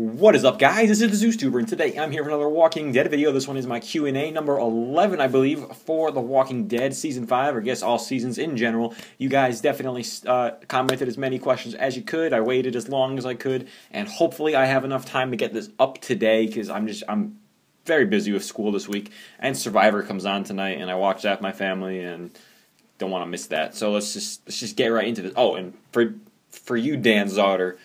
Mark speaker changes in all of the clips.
Speaker 1: What is up, guys? This is the ZeusTuber, and today I'm here for another Walking Dead video. This one is my Q&A number 11, I believe, for The Walking Dead Season 5, or I guess all seasons in general. You guys definitely commented as many questions as you could. I waited as long as I could, and hopefully I have enough time to get this up today, because I'm very busy with school this week, and Survivor comes on tonight, and I watch that with my family, and don't want to miss that. So let's just get right into this. Oh, and for you, Dan Zotter,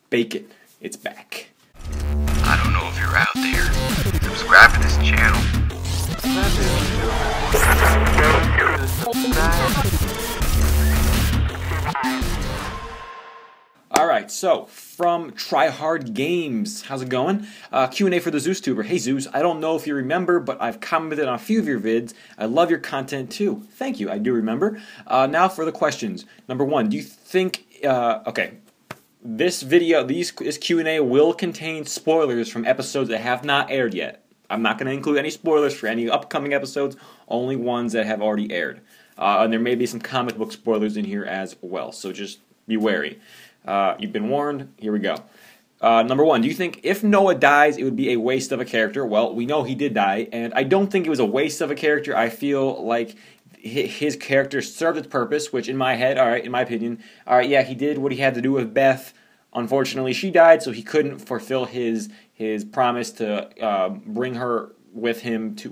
Speaker 1: Bacon. It's back.
Speaker 2: I don't know if you're out there. Subscribe to this channel.
Speaker 1: Alright, so, from Tryhard Games, how's it going? Q&A for the ZeusTuber. Hey Zeus, I don't know if you remember, but I've commented on a few of your vids. I love your content too. Thank you, I do remember. Now for the questions. Number one, do you think, okay. This Q&A will contain spoilers from episodes that have not aired yet. I'm not going to include any spoilers for any upcoming episodes, only ones that have already aired. And there may be some comic book spoilers in here as well, so just be wary. You've been warned. Here we go. Number one, do you think if Noah dies, it would be a waste of a character? Well, we know he did die, and I don't think it was a waste of a character. I feel like his character served its purpose, which in my head, alright, in my opinion, alright, yeah, he did what he had to do with Beth. Unfortunately, she died, so he couldn't fulfill his promise to bring her with him to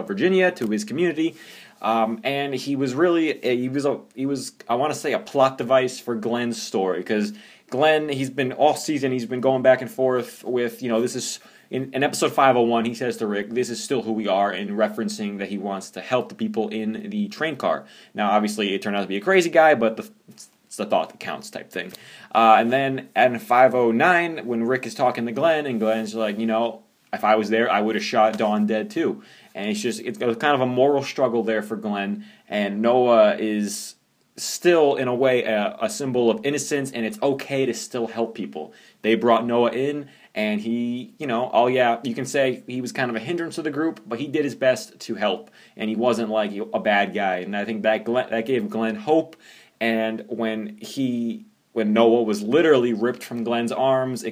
Speaker 1: Virginia, to his community. And he was really, he was I want to say, a plot device for Glenn's story, because Glenn, he's been all season, he's been going back and forth with, this is, in episode 501, he says to Rick, this is still who we are, and referencing that he wants to help the people in the train car. Now, obviously, it turned out to be a crazy guy, but it's the thought that counts type thing. And then at 509, when Rick is talking to Glenn, and Glenn's like, if I was there, I would have shot Dawn dead too. And it's kind of a moral struggle there for Glenn, and Noah is still, in a way, a symbol of innocence, and it's okay to still help people. They brought Noah in, and he, oh yeah, you can say he was kind of a hindrance to the group, but he did his best to help, and he wasn't like a bad guy, and I think that gave Glenn hope. And when Noah was literally ripped from Glenn's arms, I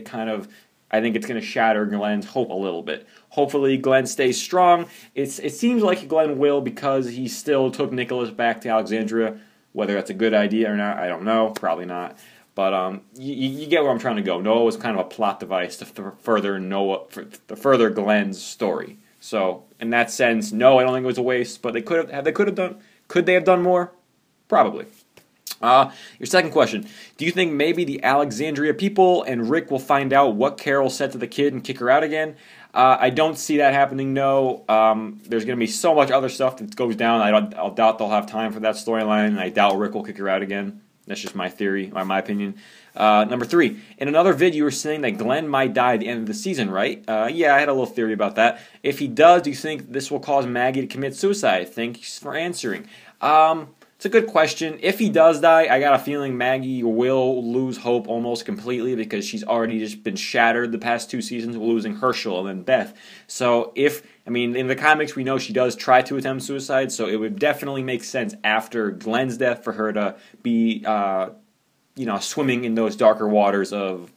Speaker 1: think it's going to shatter Glenn's hope a little bit. Hopefully Glenn stays strong. It seems like Glenn will, because he still took Nicholas back to Alexandria. Whether that's a good idea or not, I don't know. Probably not. But you get where I'm trying to go. Noah was kind of a plot device to further Glenn's story. So in that sense, no, I don't think it was a waste. But could they have done more? Probably. Your second question, do you think maybe the Alexandria people and Rick will find out what Carol said to the kid and kick her out again? I don't see that happening, no. There's going to be so much other stuff that goes down. I doubt they'll have time for that storyline, and I doubt Rick will kick her out again. That's just my theory, or my opinion. Number three, in another vid you were saying that Glenn might die at the end of the season, right? Yeah, I had a little theory about that. If he does, do you think this will cause Maggie to commit suicide? Thanks for answering. It's a good question. If he does die, I got a feeling Maggie will lose hope almost completely, because she's already just been shattered the past 2 seasons, losing Herschel and then Beth. So in the comics we know she does try to attempt suicide, so it would definitely make sense after Glenn's death for her to be, swimming in those darker waters of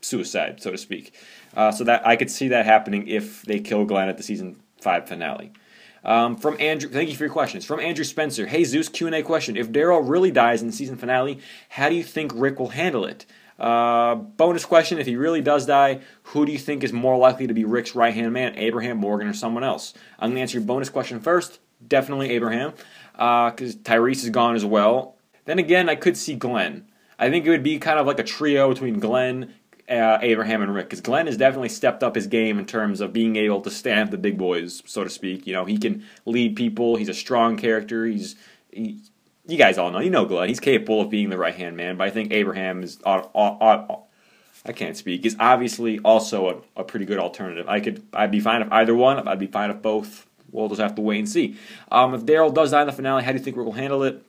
Speaker 1: suicide, so to speak. So that I could see that happening if they kill Glenn at the season 5 finale. From Andrew, thank you for your questions. From Andrew Spencer, hey Zeus, Q&A question. If Daryl really dies in the season finale, how do you think Rick will handle it? Bonus question, if he really does die, who do you think is more likely to be Rick's right-hand man, Abraham, Morgan, or someone else? I'm going to answer your bonus question first. Definitely Abraham, because Tyrese is gone as well. Then again, I could see Glenn. I think it would be kind of like a trio between Glenn, Abraham, and Rick, because Glenn has definitely stepped up his game in terms of being able to stand the big boys, so to speak. He can lead people. He's a strong character. You guys all know, Glenn. He's capable of being the right-hand man, but I think Abraham is, I can't speak, is obviously also a pretty good alternative. I'd be fine if either one. I'd be fine if both. We'll just have to wait and see. If Daryl does die in the finale, how do you think Rick will handle it?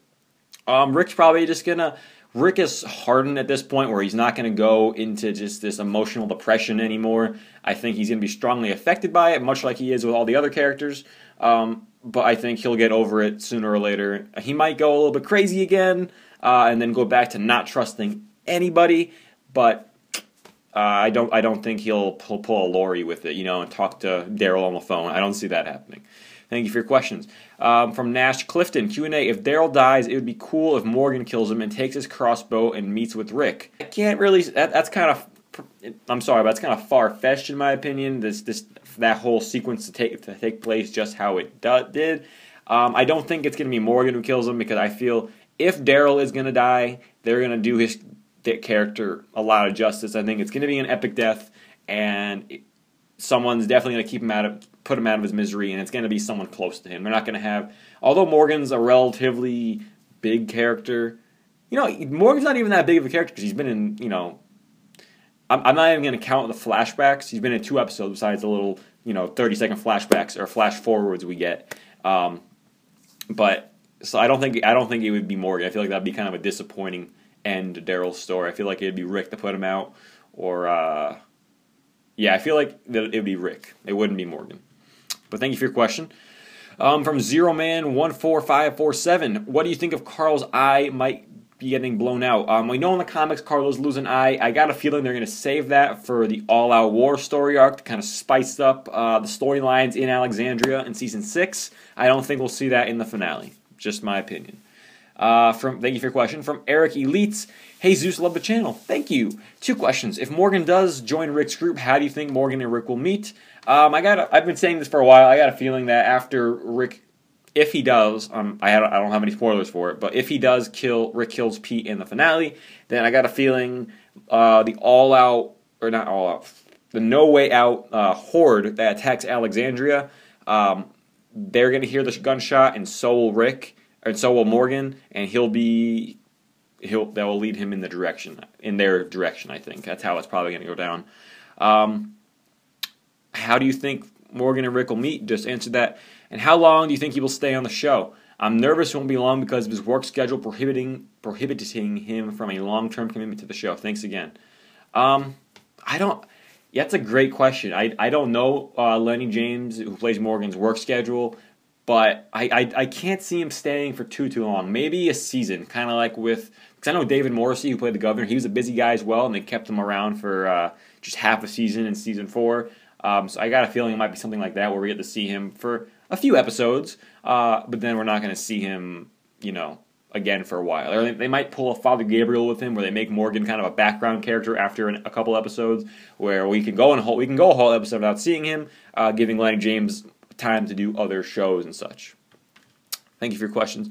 Speaker 1: Rick's probably just gonna... Rick is hardened at this point where he's not going to go into just this emotional depression anymore. I think he's going to be strongly affected by it, much like he is with all the other characters. But I think he'll get over it sooner or later. He might go a little bit crazy again, and then go back to not trusting anybody. But I don't think he'll pull a Lori with it, and talk to Daryl on the phone. I don't see that happening. Thank you for your questions. From Nash Clifton, Q&A, if Daryl dies, it would be cool if Morgan kills him and takes his crossbow and meets with Rick. I can't really, that's kind of, I'm sorry, but that's kind of far-fetched in my opinion, that whole sequence to take place just how it did. I don't think it's going to be Morgan who kills him, because I feel if Daryl is going to die, they're going to do his character a lot of justice. I think it's going to be an epic death, and someone's definitely going to put him out of his misery, and it's going to be someone close to him. They're not going to have, although Morgan's a relatively big character, Morgan's not even that big of a character, because he's been in, I'm not even going to count the flashbacks. He's been in 2 episodes besides the little, 30-second flashbacks or flash forwards we get. But so I don't think it would be Morgan. I feel like that'd be kind of a disappointing end to Daryl's story. I feel like it'd be Rick to put him out, or I feel like that it would be Rick. It wouldn't be Morgan. But thank you for your question. From Zero Man 14547, what do you think of Carl's eye might be getting blown out? We know in the comics Carlos lose an eye. I got a feeling they're going to save that for the all-out war story arc to kind of spice up the storylines in Alexandria in season 6. I don't think we'll see that in the finale. Just my opinion. Thank you for your question. From Eric Elites, hey Zeus, love the channel. Thank you. 2 questions. If Morgan does join Rick's group, how do you think Morgan and Rick will meet? I've been saying this for a while. I got a feeling that after Rick, if he does, I don't have any spoilers for it, but if he does Rick kills Pete in the finale, then I got a feeling the No Way Out horde that attacks Alexandria, they're going to hear the gunshot, and so will Rick, and so will Morgan, and that will lead him in their direction. I think that's how it's probably going to go down. How do you think Morgan and Rick will meet? Just answer that. And how long do you think he will stay on the show? I'm nervous it won't be long because of his work schedule prohibiting him from a long-term commitment to the show. Thanks again. That's a great question. I don't know Lenny James, who plays Morgan's, work schedule, but I can't see him staying for too long. Maybe a season, kind of like because I know David Morrissey, who played the governor, he was a busy guy as well, and they kept him around for just half a season in season 4. So I got a feeling it might be something like that, where we get to see him for a few episodes, but then we're not going to see him, again for a while. Or they might pull a Father Gabriel with him, where they make Morgan kind of a background character after a couple episodes, where we can go a whole episode without seeing him, giving Lenny James time to do other shows and such. Thank you for your questions.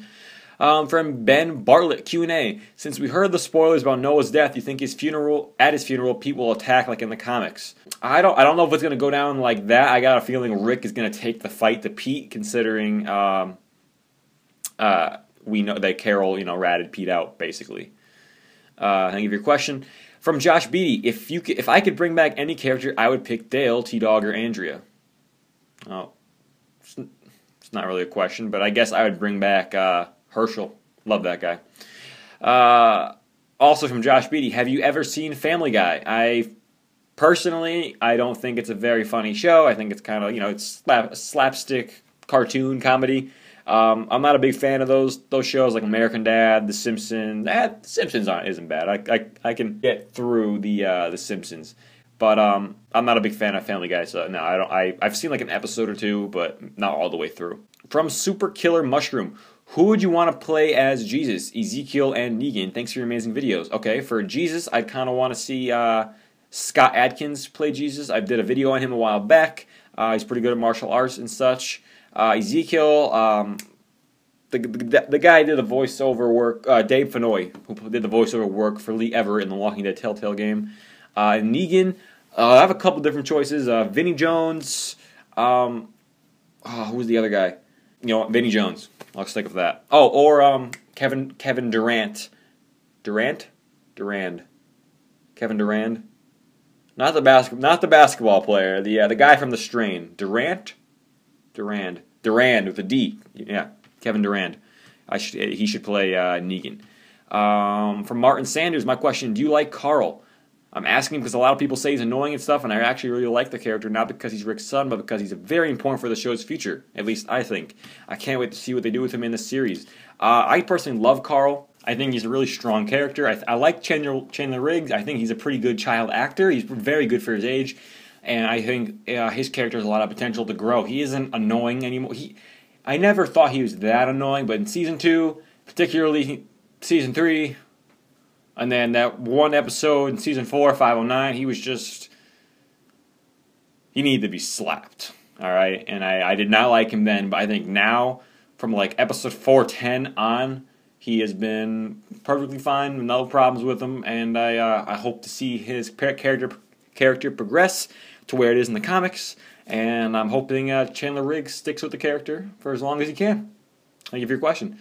Speaker 1: From Ben Bartlett, Q&A. Since we heard the spoilers about Noah's death, you think at his funeral, Pete will attack like in the comics? I don't know if it's going to go down like that. I got a feeling Rick is going to take the fight to Pete, considering we know that Carol, ratted Pete out, basically. Thank you for your question. From Josh Beatty, if I could bring back any character, I would pick Dale, T-Dog, or Andrea. Oh, it's not really a question, but I guess I would bring back Herschel. Love that guy. Also from Josh Beatty, have you ever seen Family Guy? Personally, I don't think it's a very funny show. I think it's kind of, it's slapstick cartoon comedy. I'm not a big fan of those shows like American Dad, The Simpsons. The Simpsons isn't bad. I can get through the Simpsons, but I'm not a big fan of Family Guy. So no, I don't. I've seen like an episode or 2, but not all the way through. From Super Killer Mushroom, who would you want to play as Jesus? Ezekiel and Negan. Thanks for your amazing videos. Okay, for Jesus, I kind of want to see Scott Adkins play Jesus. I did a video on him a while back. He's pretty good at martial arts and such. Ezekiel, the guy who did the voiceover work, Dave Fennoy, who did the voiceover work for Lee Everett in the Walking Dead Telltale game. Negan, I have a couple different choices. Vinnie Jones, who's the other guy? Vinnie Jones. I'll stick with that. Oh, or Kevin Durant. Durand? Kevin Durand? Not the basketball player. The guy from The Strain. Durand with a D. Yeah, Kevin Durand. He should play Negan. From Martin Sanders, my question: do you like Carl? I'm asking because a lot of people say he's annoying and stuff, and I actually really like the character, not because he's Rick's son, but because he's very important for the show's future. At least I think. I can't wait to see what they do with him in this series. I personally love Carl. I think he's a really strong character. I like Chandler Riggs. I think he's a pretty good child actor. He's very good for his age, and I think his character has a lot of potential to grow. He isn't annoying anymore. I never thought he was that annoying, but in season 2, particularly season 3, and then that one episode in season 4, 509, he was just, he needed to be slapped. All right, and I did not like him then, but I think now, from like episode 410 on, he has been perfectly fine, no problems with him, and I hope to see his character progress to where it is in the comics, and I'm hoping Chandler Riggs sticks with the character for as long as he can. Thank you for your question.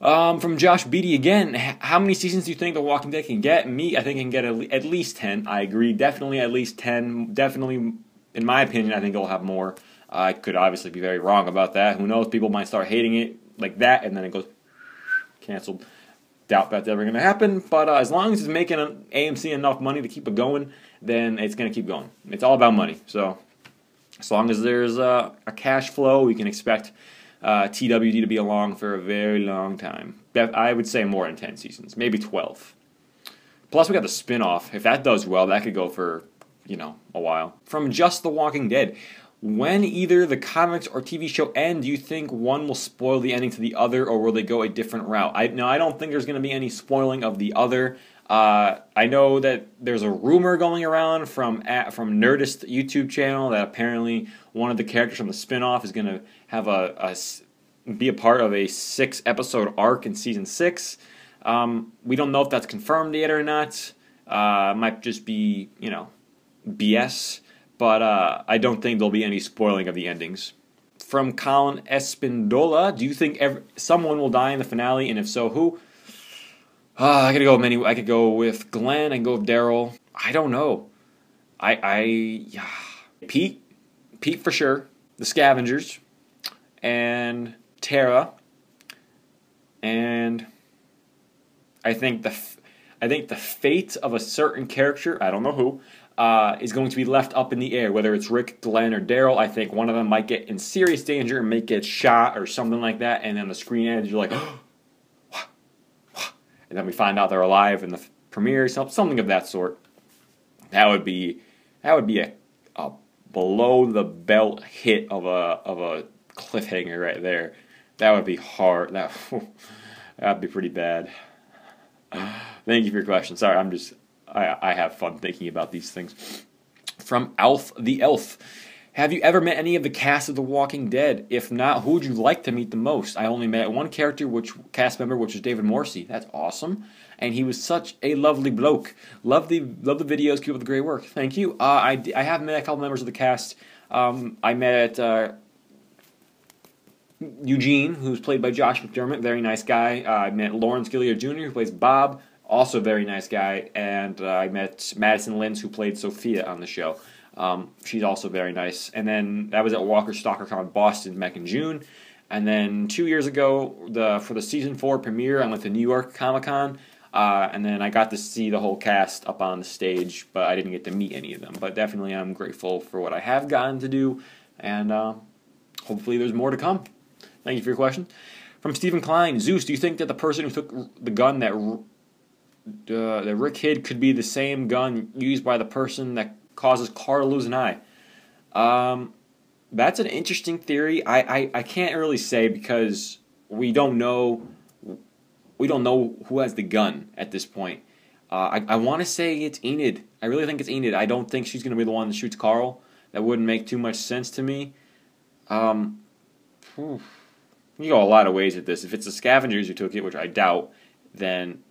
Speaker 1: From Josh Beatty again, how many seasons do you think The Walking Dead can get? Me, I think it can get at least 10. I agree, definitely at least 10. Definitely, in my opinion, I think it'll have more. I could obviously be very wrong about that. Who knows? People might start hating it like that, and then it goes canceled. Doubt that's ever going to happen, but as long as it's making AMC enough money to keep it going, then it's going to keep going. It's all about money, so as long as there's a cash flow, we can expect TWD to be along for a very long time. I would say more than 10 seasons, maybe 12. Plus, we got the spin-off. If that does well, that could go for, a while. From Just The Walking Dead, when either the comics or TV show end, do you think one will spoil the ending to the other, or will they go a different route? I don't think there's going to be any spoiling of the other. I know that there's a rumor going around from Nerdist YouTube channel that apparently one of the characters from the spinoff is going to have be a part of a 6-episode arc in season 6. We don't know if that's confirmed yet or not. It might just be, BS. But I don't think there'll be any spoiling of the endings. From Colin Espindola, do you think someone will die in the finale, and if so, who? I could go with Glenn. I can go with Daryl. I don't know. Pete for sure. The Scavengers, and Tara, and I think the fate of a certain character, I don't know who, is going to be left up in the air, whether it's Rick, Glenn, or Daryl. I think one of them might get in serious danger and might get shot or something like that, and then the screen ends, you're like, oh, what? And then we find out they're alive in the premiere, something of that sort. That would be a below the belt hit of a cliffhanger right there. That would be hard. That'd be pretty bad. Thank you for your question. Sorry, I have fun thinking about these things. From Alf the Elf. Have you ever met any of the cast of The Walking Dead? If not, who would you like to meet the most? I only met one cast member, which was David Morrissey. That's awesome. And he was such a lovely bloke. Love the videos. Keep up the great work. Thank you. I have met a couple members of the cast. I met Eugene, who's played by Josh McDermott. Very nice guy. I met Lawrence Gilliard Jr., who plays Bob. Also a very nice guy. And I met Madison Lins, who played Sophia on the show. She's also very nice. And then that was at Walker Stalker Con Boston back in June. And then 2 years ago, for the season 4 premiere, I went to New York Comic Con. And then I got to see the whole cast up on the stage, but I didn't get to meet any of them. But definitely I'm grateful for what I have gotten to do, and hopefully there's more to come. Thank you for your question. From Stephen Klein, Zeus, do you think that the person who took the gun that Rick hid could be the same gun used by the person that causes Carl to lose an eye? That's an interesting theory. I can't really say because we don't know who has the gun at this point. I want to say it's Enid. I really think it's Enid. I don't think she's going to be the one that shoots Carl. That wouldn't make too much sense to me. You go a lot of ways with this. If it's the Scavengers who took it, which I doubt, then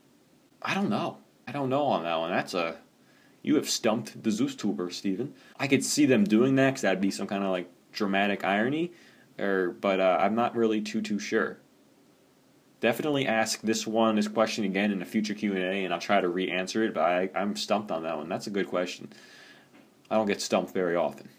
Speaker 1: I don't know. I don't know on that one. You have stumped the Zeus tuber, Steven. I could see them doing that because that'd be some kind of like dramatic irony, but I'm not really too sure. Definitely ask this question again in a future Q&A, and I'll try to re-answer it, but I'm stumped on that one. That's a good question. I don't get stumped very often.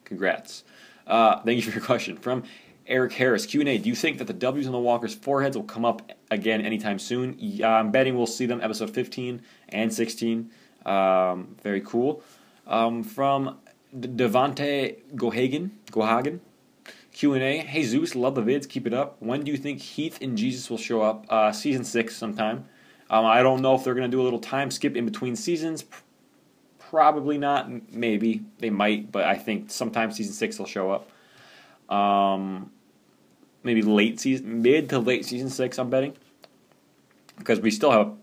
Speaker 1: Congrats. Thank you for your question. From Eric Harris, Q&A, do you think that the W's on the Walkers' foreheads will come up again anytime soon? Yeah, I'm betting we'll see them episode 15 and 16. Very cool. From Devante Gohagen, Q&A. Hey Zeus, love the vids. Keep it up. When do you think Heath and Jesus will show up? Season 6 sometime. I don't know if they're going to do a little time skip in between seasons. Probably not. Maybe. They might, but I think sometime Season 6 they'll show up. Maybe mid to late Season 6, I'm betting. Because we still have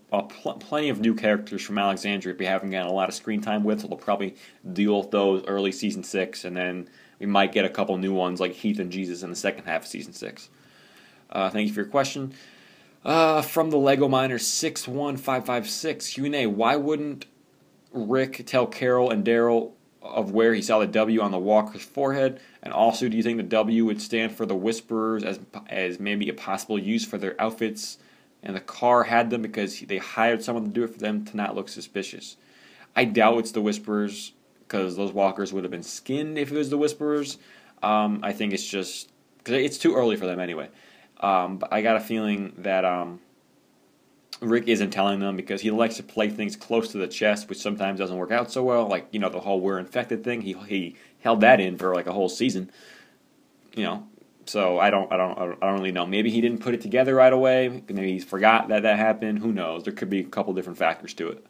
Speaker 1: plenty of new characters from Alexandria we haven't gotten a lot of screen time with, so they'll probably deal with those early Season 6, and then we might get a couple new ones like Heath and Jesus in the second half of Season 6. Thank you for your question. From the Lego Miner 61556 Q&A, why wouldn't Rick tell Carol and Daryl of where he saw the W on the Walker's forehead? And also, do you think the W would stand for the Whisperers as maybe a possible use for their outfits, and the car had them because they hired someone to do it for them to not look suspicious? I doubt it's the Whisperers, because those walkers would have been skinned if it was the Whisperers. I think it's just because it's too early for them anyway. But I got a feeling that Rick isn't telling them because he likes to play things close to the chest, which sometimes doesn't work out so well. Like, the whole "we're infected" thing. He held that in for like a whole season. So I don't really know. Maybe he didn't put it together right away. Maybe he forgot that happened. Who knows? There could be a couple different factors to it.